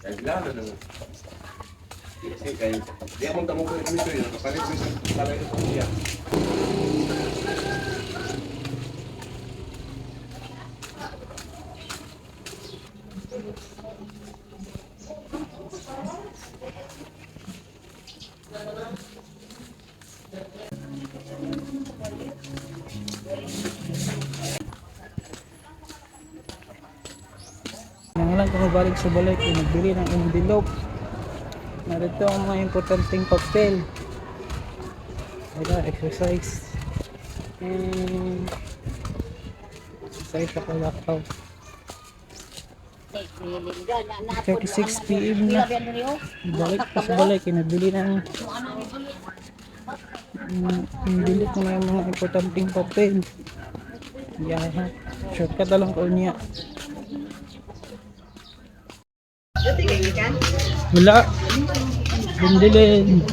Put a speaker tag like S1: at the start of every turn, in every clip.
S1: Lalo na. Kasi kayo. Di akong tamo ko ito yun. Kapalit ko sa talaga ito niya.
S2: Nangalan ko mabalik sa balay ko, nagbili ng envelope. Narito ang mga importanteng papel. Wala, exercise. And exercise ako lakaw. 36 PM na. Balik pa sa balay, kinabili ng envelope na yung mga importanteng papel. Yeah, shortcut na lang ko niya. Wala. Bindilin.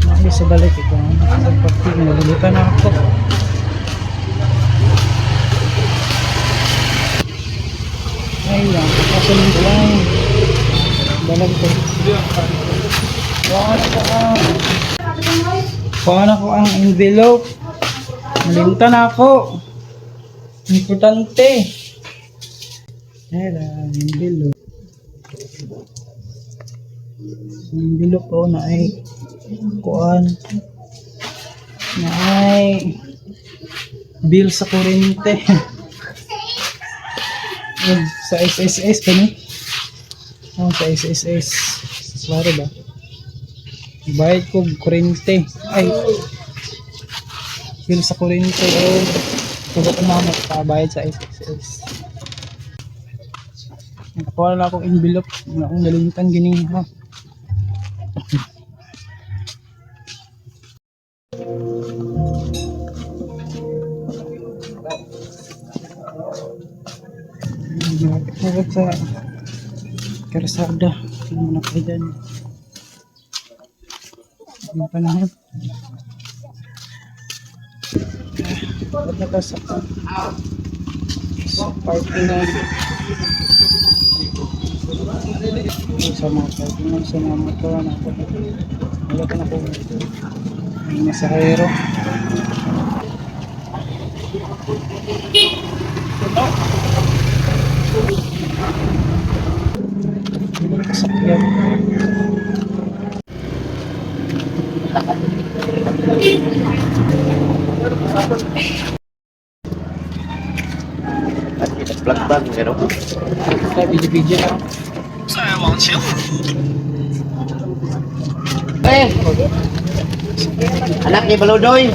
S2: Mami sa balik ito. Nalilitan na ako. Ayun. Kasunod ko lang. Balag ko. Kuha na ko ang envelope. Nalimutan ako. Importante. Ayan, envelope. Envelope po na ay kuan na ay bill sa kuryente. Sa SSS pa ni? Oh, sa SSS. Sorry ba? Bayad ko kuryente. Ay, bill sa kuryente. Oh, tugot na ako bayad sa SSS. Nakakuha na akong envelope na akong nalimutan gining ha. Malapit sa Karsada. Ano na kayo dyan? Yung panahon. Ba't nakasakta? Sa parking na sa mga parking sa mga motor na ako. Wala ka na po. May masahero. Sakyan.
S1: Vlog bang, gano'n?
S2: Video lang.
S3: Eh, anak ni Baludoy.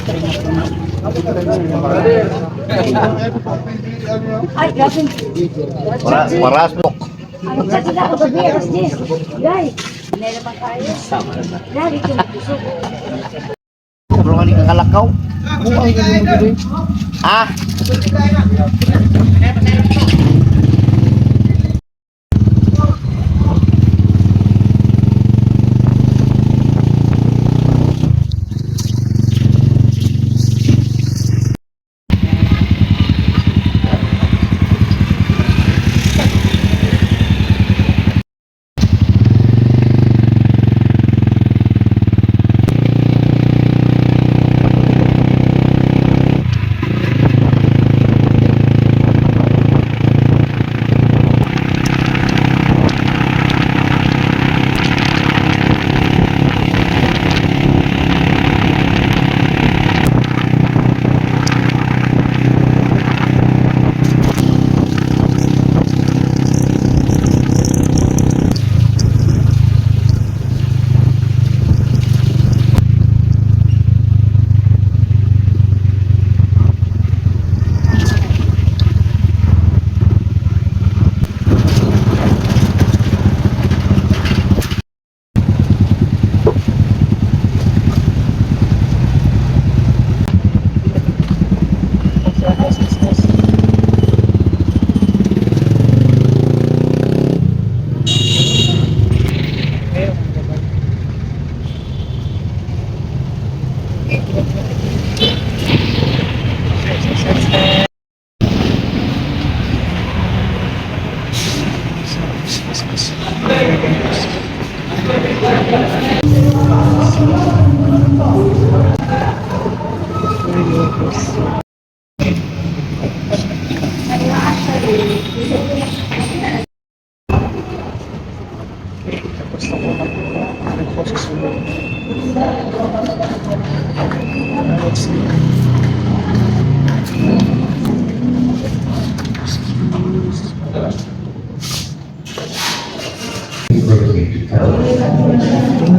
S4: Ay, grabe.
S3: Paras mo.
S4: Kasi na ako gabi, alas 10. Guys, hindi naman kayo. Lagi ko nagusok.
S3: Tulungan ni kakalakaw. Ah.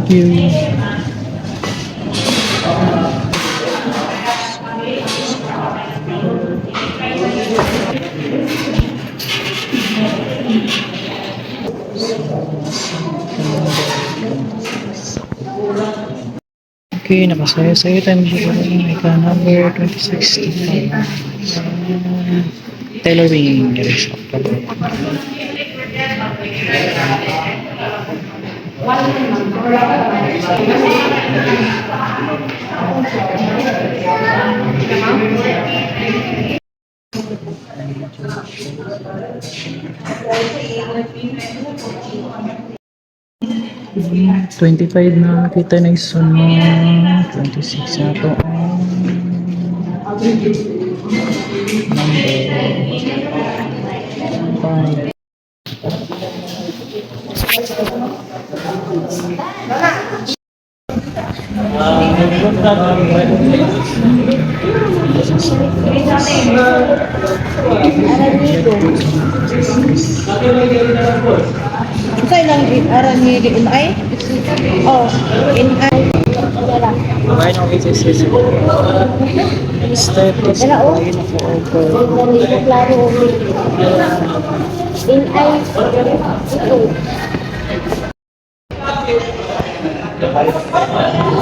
S2: you. Okay, nakasaya-saya tayo magiging ika number 26. Tailoring direction. Hmm, 25 na kita na isunod. 26 na to. Number 5.
S4: Kaya lang aran ni MI? Oh, MI.
S2: Bayan ng HSS. Step is bayan ako over.
S4: Ganito klaro ulit. MI. Ito.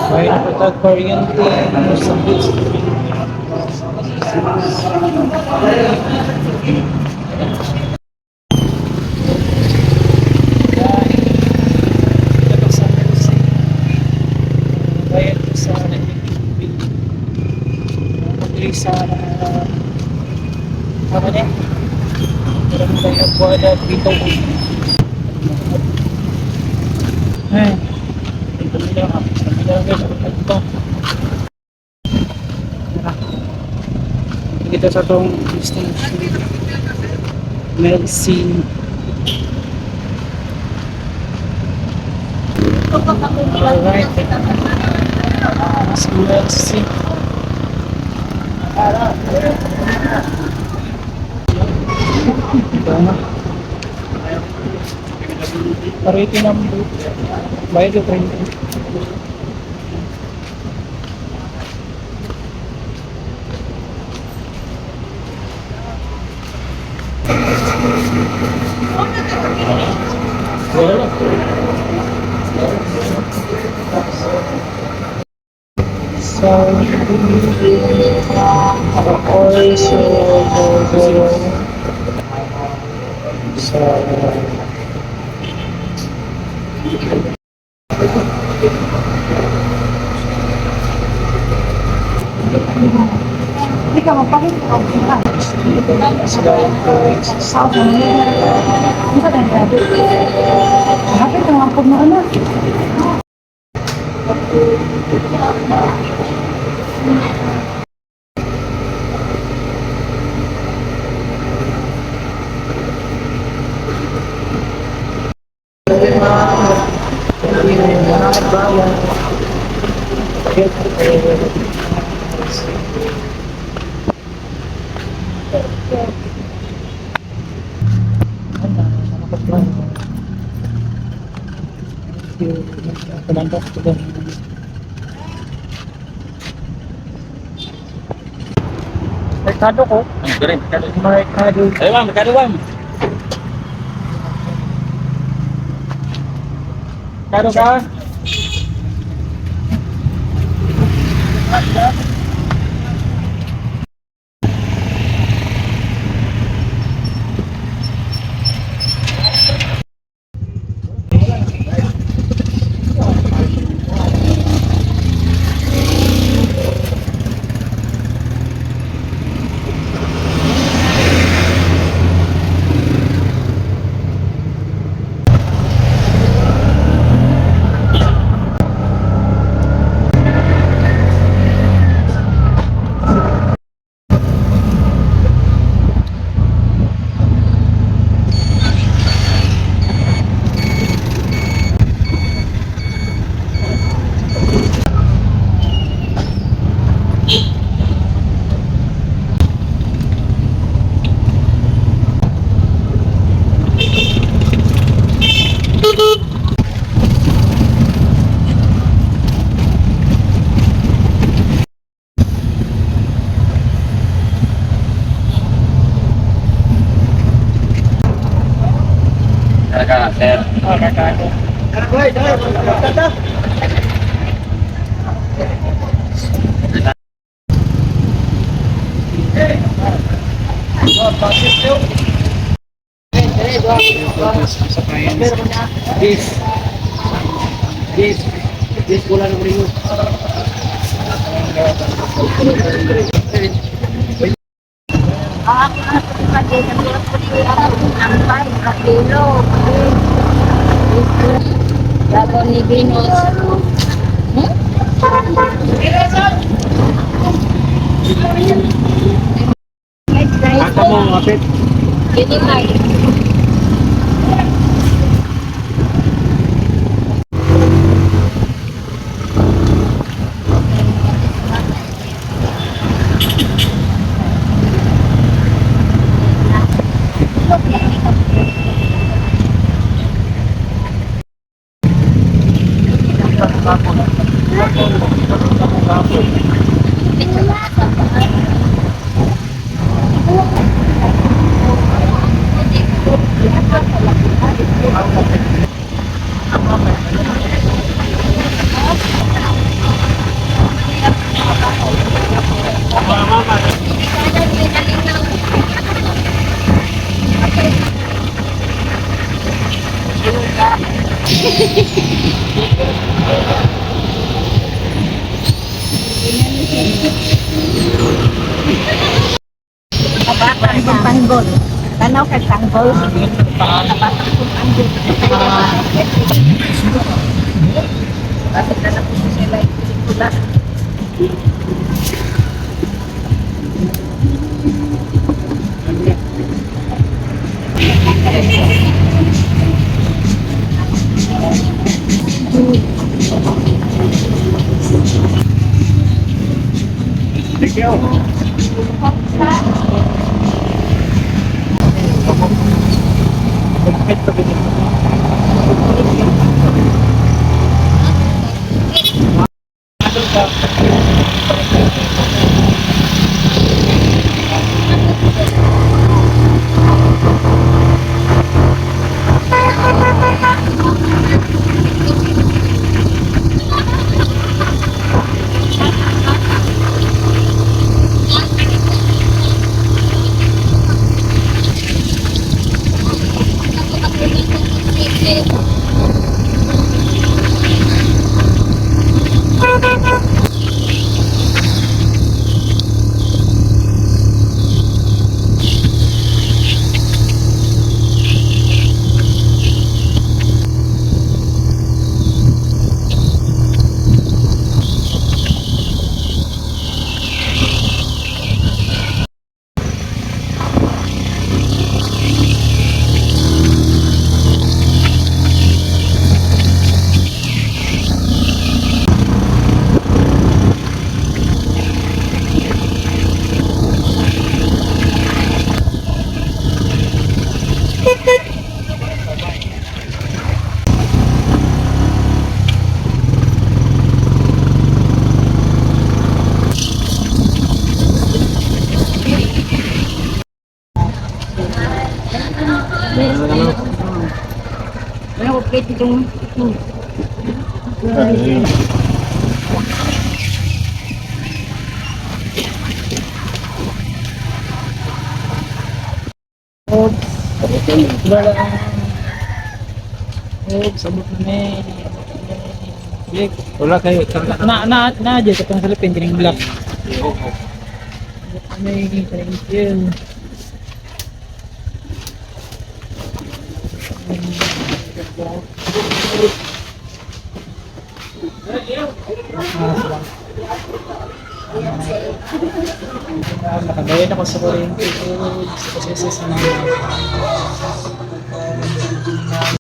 S2: Bayan ako tag kuryente. Bayan ko sa sa apa ni? Dalam saya buat ada pintu. Itu bilang guys, kita sa tong destination. Merci. Alright. Merci. Pariti number. Bayad ko 30. So,
S4: Hindi ka mapakita. Sa ako. Hindi ka tayo grabe. Bakit ang ako na ano?
S2: Merkado ko. Merkado.
S3: Ayo bang, merkado bang.
S2: Merkado ka?
S1: Karga, sir.
S2: Oh, kakako.
S3: This kulang ng ringo.
S4: Ako na sa pagkain ng mga pagkain ng kapilo. Lago ni Venus.
S3: Kata mo, kapit.
S4: Gini lang. Tanggol. Tanaw ka tanggol. Bakit na po sila pula?
S3: Thank you.
S4: Ano ko pwede itong
S2: Sabot na may wala kayo na dyan katong sa lipin kining black may thank you nakagayon ako sa kuryente sa proseso sa mga